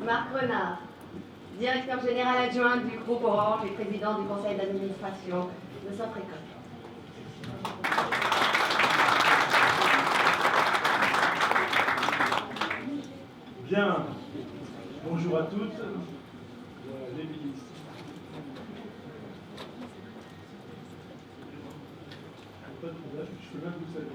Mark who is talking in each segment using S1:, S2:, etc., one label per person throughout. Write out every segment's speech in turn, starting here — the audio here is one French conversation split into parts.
S1: Marc Renard, directeur général adjoint du groupe Orange et président du conseil d'administration de Sofrecom.
S2: Bien, bonjour à toutes, les ministres. Pas de problème, je peux même vous saluer.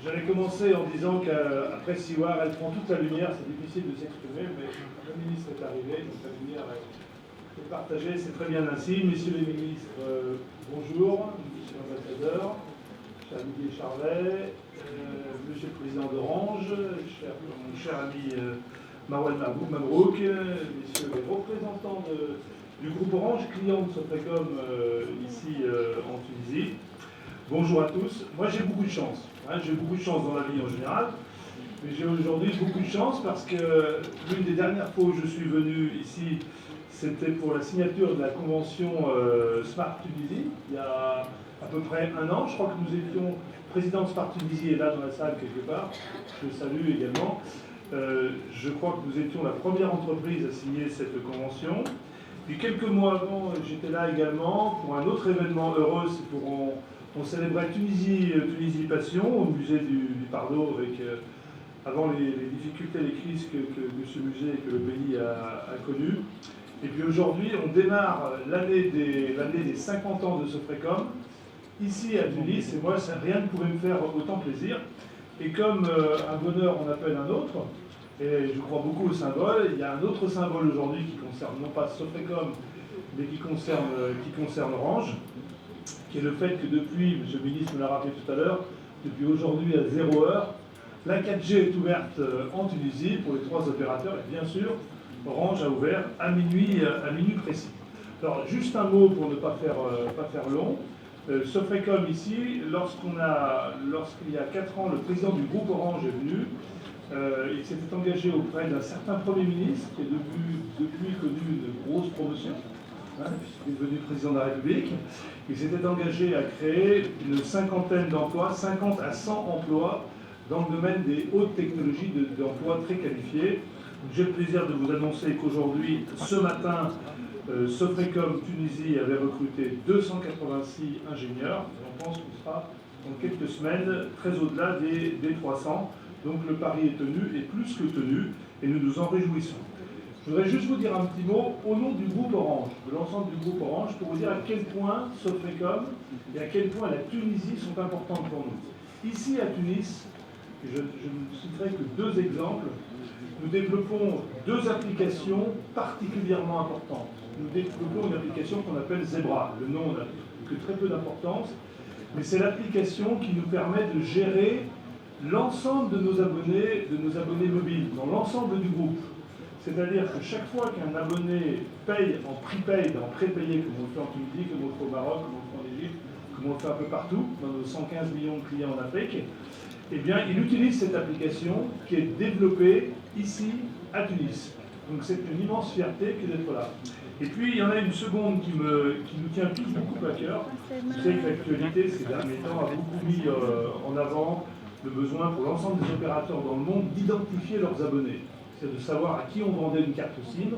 S2: J'allais commencer en disant qu'après Siwar, elle prend toute la lumière, c'est difficile de s'exprimer, mais le ministre est arrivé, donc la lumière est partagée, c'est très bien ainsi. Messieurs les ministres, bonjour, monsieur l'ambassadeur, cher Didier Charvet, monsieur le président d'Orange, mon cher ami Marwan Mabrouk, messieurs les représentants du groupe Orange, client de Sofrecom ici en Tunisie. Bonjour à tous. Moi j'ai beaucoup de chance. J'ai beaucoup de chance dans la vie en général. Mais j'ai aujourd'hui beaucoup de chance parce que l'une des dernières fois où je suis venu ici, c'était pour la signature de la convention Smart Tunisie, il y a à peu près un an. Je crois que nous étions, président de Smart Tunisie est là dans la salle quelque part. Je le salue également. Je crois que nous étions la première entreprise à signer cette convention. Puis quelques mois avant, j'étais là également pour un autre événement heureux, c'est pour on célébrait Tunisie Passion au musée du Pardo avec, avant les difficultés, les crises que ce musée et que le pays a connues. Et puis aujourd'hui, on démarre l'année des 50 ans de Sofrecom, ici à Tunis, et moi, rien ne pouvait me faire autant plaisir. Et comme un bonheur en appelle un autre, et je crois beaucoup au symbole, il y a un autre symbole aujourd'hui qui concerne non pas Sofrecom, mais qui concerne Orange, qui est le fait que depuis, monsieur le ministre me l'a rappelé tout à l'heure, depuis aujourd'hui à 0 heure, la 4G est ouverte en Tunisie pour les 3 opérateurs, et bien sûr, Orange a ouvert à minuit précis. Alors, juste un mot pour ne pas faire long. Sofrecom ici, lorsqu'il y a 4 ans, le président du groupe Orange est venu, il s'était engagé auprès d'un certain Premier ministre qui est depuis connu une grosse promotion, puisqu'il est devenu président de la République. Il s'était engagé à créer une cinquantaine d'emplois, 50 à 100 emplois, dans le domaine des hautes technologies d'emplois très qualifiés. J'ai le plaisir de vous annoncer qu'aujourd'hui, ce matin, Sofrecom Tunisie avait recruté 286 ingénieurs. Et on pense qu'on sera dans quelques semaines très au-delà des 300. Donc le pari est tenu, et plus que tenu, et nous nous en réjouissons. Je voudrais juste vous dire un petit mot au nom du groupe Orange, de l'ensemble du groupe Orange, pour vous dire à quel point Sofrecom et à quel point la Tunisie sont importantes pour nous. Ici à Tunis, je ne citerai que 2 exemples, nous développons 2 applications particulièrement importantes. Nous développons une application qu'on appelle Zebra. Le nom n'a que très peu d'importance, mais c'est l'application qui nous permet de gérer l'ensemble de nos abonnés mobiles, dans l'ensemble du groupe. C'est-à-dire que chaque fois qu'un abonné paye en prepaid, en prépayé, comme on le fait en Tunisie, comme on le fait au Maroc, comme on le fait en Égypte, comme on le fait un peu partout, dans nos 115 millions de clients en Afrique, eh bien, il utilise cette application qui est développée ici, à Tunis. Donc c'est une immense fierté que d'être là. Et puis, il y en a une seconde qui nous tient tous beaucoup à cœur. Vous savez que l'actualité, ces derniers temps, a beaucoup mis en avant le besoin pour l'ensemble des opérateurs dans le monde d'identifier leurs abonnés. C'est de savoir à qui on vendait une carte SIM,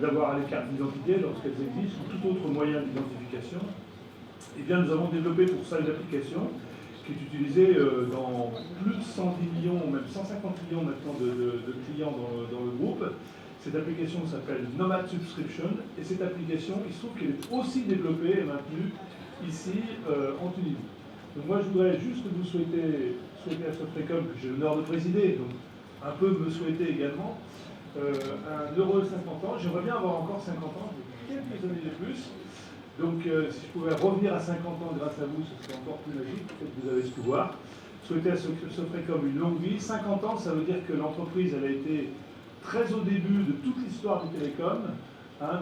S2: d'avoir les cartes d'identité lorsqu'elles existent, ou tout autre moyen d'identification. Eh bien, nous avons développé pour ça une application qui est utilisée dans plus de 110 millions, même 150 millions maintenant de clients dans le groupe. Cette application s'appelle Nomad Subscription, et cette application, il se trouve qu'elle est aussi développée et maintenue ici en Tunisie. Donc moi, je voudrais juste vous souhaiter à Sofrecom, que j'ai l'honneur de présider, donc un peu me souhaiter également, un heureux 50 ans. J'aimerais bien avoir encore 50 ans, j'ai quelques années de plus. Donc si je pouvais revenir à 50 ans grâce à vous, ce serait encore plus magique. Peut-être que vous avez ce pouvoir. Souhaiter à Sofrecom une longue vie. 50 ans, ça veut dire que l'entreprise, elle a été très au début de toute l'histoire du télécom,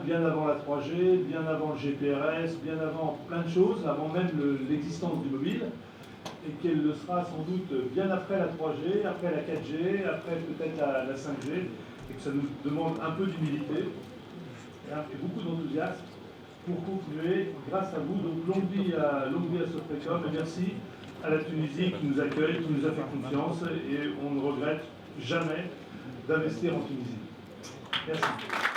S2: bien avant la 3G, bien avant le GPRS, bien avant plein de choses, avant même l'existence du mobile, et qu'elle le sera sans doute bien après la 3G, après la 4G, après peut-être la 5G, et que ça nous demande un peu d'humilité et beaucoup d'enthousiasme pour continuer grâce à vous. Donc longue vie à Sofrecom et merci à la Tunisie qui nous accueille, qui nous a fait confiance et on ne regrette jamais d'investir en Tunisie. Merci.